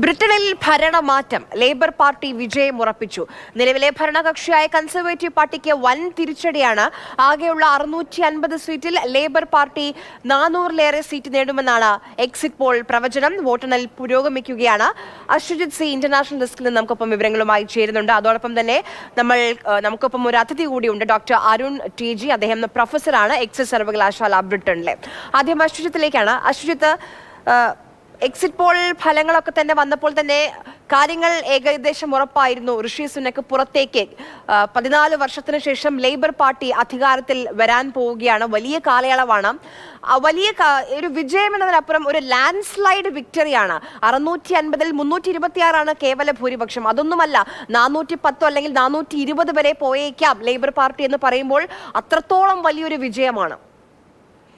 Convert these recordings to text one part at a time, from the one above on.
ബ്രിട്ടനിൽ ഭരണമാറ്റം labour party വിജയമുറപ്പിച്ചു. നിലവിലെ ഭരണകക്ഷിയായ കൺസർവേറ്റീവ് പാർട്ടിക്ക് വൻ തിരിച്ചടിയാണ്. ആകെയുള്ള 650 സീറ്റിൽ ലേബർ പാർട്ടി 400-ലേറെ സീറ്റ് നേടുമെന്നാണ് എക്സിറ്റ് പോൾ പ്രവചനം. വോട്ടെണ്ണൽ പുരോഗമിക്കുകയാണ്. അശ്വജിത് സി ഇന്റർനാഷണൽ ഡെസ്കിൽ നിന്ന് നമുക്കൊപ്പം വിവരങ്ങളുമായി ചേരുന്നുണ്ട്. അതോടൊപ്പം തന്നെ നമുക്കൊപ്പം ഒരു അതിഥി കൂടിയുണ്ട്, ഡോക്ടർ അരുൺ ടി ജി. അദ്ദേഹം പ്രൊഫസറാണ് എക്സിറ്റ് സർവകലാശാല ബ്രിട്ടനിലെ. ആദ്യം അശ്വജിത്തിലേക്കാണ്. അശ്വജിത്ത്, എക്സിറ്റ് പോൾ ഫലങ്ങളൊക്കെ തന്നെ വന്നപ്പോൾ തന്നെ കാര്യങ്ങൾ ഏകദേശം ഉറപ്പായിരുന്നു. ഋഷി സുനക് പുറത്തേക്ക് 14 വർഷത്തിന് ശേഷം ലേബർ പാർട്ടി അധികാരത്തിൽ വരാൻ പോവുകയാണ്. വലിയ കാലയളവാണ്. വലിയ ഒരു വിജയം എന്നതിനപ്പുറം ഒരു ലാൻഡ് സ്ലൈഡ് വിക്ടറിയാണ്. 650-ൽ 326 കേവല ഭൂരിപക്ഷം. അതൊന്നുമല്ല, 410 അല്ലെങ്കിൽ 420 വരെ പോയേക്കാം ലേബർ പാർട്ടി എന്ന് പറയുമ്പോൾ അത്രത്തോളം വലിയൊരു വിജയമാണ്.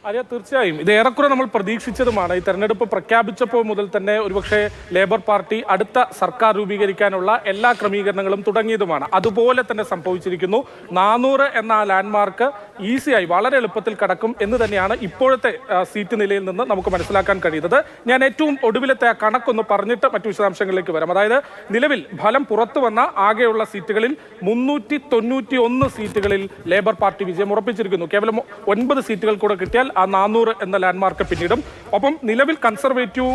അതെ, തീർച്ചയായും ഇത് ഏറെക്കുറെ നമ്മൾ പ്രതീക്ഷിച്ചതുമാണ്. ഈ തെരഞ്ഞെടുപ്പ് പ്രഖ്യാപിച്ചപ്പോൾ മുതൽ തന്നെ ഒരുപക്ഷെ ലേബർ പാർട്ടി അടുത്ത സർക്കാർ രൂപീകരിക്കാനുള്ള എല്ലാ ക്രമീകരണങ്ങളും തുടങ്ങിയതുമാണ്. അതുപോലെ തന്നെ സംഭവിച്ചിരിക്കുന്നു. 400 എന്ന ലാൻഡ്മാർക്ക് ഈസിയായി വളരെ എളുപ്പത്തിൽ കടക്കും എന്ന് തന്നെയാണ് ഇപ്പോഴത്തെ സീറ്റ് നിലയിൽ നിന്ന് നമുക്ക് മനസ്സിലാക്കാൻ കഴിയുന്നത്. ഞാൻ ഏറ്റവും ഒടുവിലത്തെ ആ കണക്കൊന്ന് പറഞ്ഞിട്ട് മറ്റു വിശദാംശങ്ങളിലേക്ക് വരാം. അതായത് നിലവിൽ ഫലം പുറത്തു വന്ന ആകെയുള്ള സീറ്റുകളിൽ 391 സീറ്റുകളിൽ ലേബർ പാർട്ടി വിജയം ഉറപ്പിച്ചിരിക്കുന്നു. കേവലം 9 സീറ്റുകൾ കൂടെ കിട്ടിയാൽ ആ 400 എന്ന ലാൻഡ്മാർക്ക് പിന്നീടും. ഒപ്പം നിലവിൽ കൺസർവേറ്റീവ്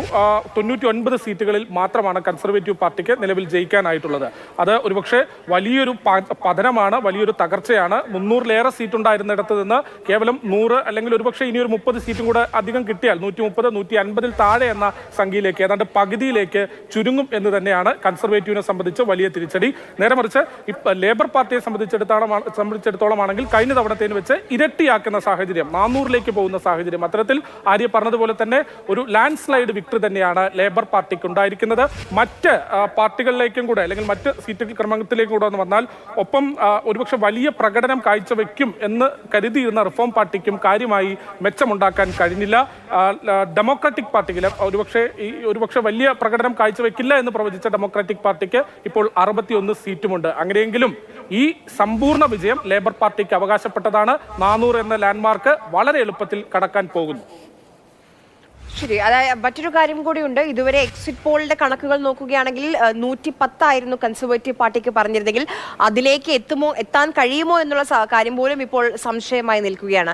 99 സീറ്റുകളിൽ മാത്രമാണ് കൺസർവേറ്റീവ് പാർട്ടിക്ക് നിലവിൽ ജയിക്കാനായിട്ടുള്ളത്. അത് ഒരുപക്ഷെ വലിയൊരു പതനമാണ്, വലിയൊരു തകർച്ചയാണ്. 300-ലേറെ സീറ്റ് ഉണ്ടായിരുന്നിടത്ത് നിന്ന് കേവലം 100 അല്ലെങ്കിൽ ഒരുപക്ഷെ ഇനിയൊരു 30 സീറ്റും കൂടെ അധികം കിട്ടിയാൽ 130, 150-ൽ താഴെ എന്ന സംഖ്യയിലേക്ക്, ഏതാണ്ട് പകുതിയിലേക്ക് ചുരുങ്ങും എന്ന് തന്നെയാണ് കൺസർവേറ്റീവിനെ സംബന്ധിച്ച് വലിയ തിരിച്ചടി. നേരെ മറിച്ച് ലേബർ പാർട്ടിയെ സംബന്ധിച്ചിടത്തോളമാണെങ്കിൽ കഴിഞ്ഞ തവണത്തേന് വെച്ച് ഇരട്ടിയാക്കുന്ന സാഹചര്യം, 400-ലേക്ക് പോകുന്ന സാഹചര്യം. അത്തരത്തിൽ ആര്യ പറഞ്ഞതുപോലെ തന്നെ ഒരു ലാൻഡ് സ്ലൈഡ് വിക്ടറി തന്നെയാണ് ലേബർ പാർട്ടിക്ക് ഉണ്ടായിരിക്കുന്നത്. മറ്റ് പാർട്ടികളിലേക്കും കൂടെ അല്ലെങ്കിൽ മറ്റ് സീറ്റ് ക്രമത്തിലേക്കും കൂടെ വന്നാൽ ഒപ്പം ഒരുപക്ഷെ വലിയ പ്രകടനം കാഴ്ചവെക്കും എന്ന് കരുതിയിരുന്ന റിഫോം പാർട്ടിക്കും കാര്യമായി മെച്ചമുണ്ടാക്കാൻ കഴിഞ്ഞില്ല. ഡെമോക്രാറ്റിക് പാർട്ടിക്ക് ഒരുപക്ഷെ വലിയ പ്രകടനം കാഴ്ചവെക്കില്ല എന്ന് പ്രവചിച്ച ഡെമോക്രാറ്റിക് പാർട്ടിക്ക് ഇപ്പോൾ 61 സീറ്റുമുണ്ട്. അങ്ങനെയെങ്കിലും ഈ സമ്പൂർണ്ണ വിജയം ലേബർ പാർട്ടിക്ക് അവകാശപ്പെട്ടതാണ്. 400 എന്ന ലാൻഡ്മാർക്ക് വളരെ എളുപ്പത്തിൽ കടക്കാൻ പോകുന്നു. ശരി, അതായത് മറ്റൊരു കാര്യം കൂടിയുണ്ട്. ഇതുവരെ എക്സിറ്റ് പോളിന്റെ കണക്കുകൾ നോക്കുകയാണെങ്കിൽ 110 ആയിരുന്നു കൺസർവേറ്റീവ് പാർട്ടിക്ക് പറഞ്ഞിരുന്നെങ്കിൽ അതിലേക്ക് എത്താൻ കഴിയുമോ എന്നുള്ള കാര്യം പോലും ഇപ്പോൾ സംശയമായി നിൽക്കുകയാണ്.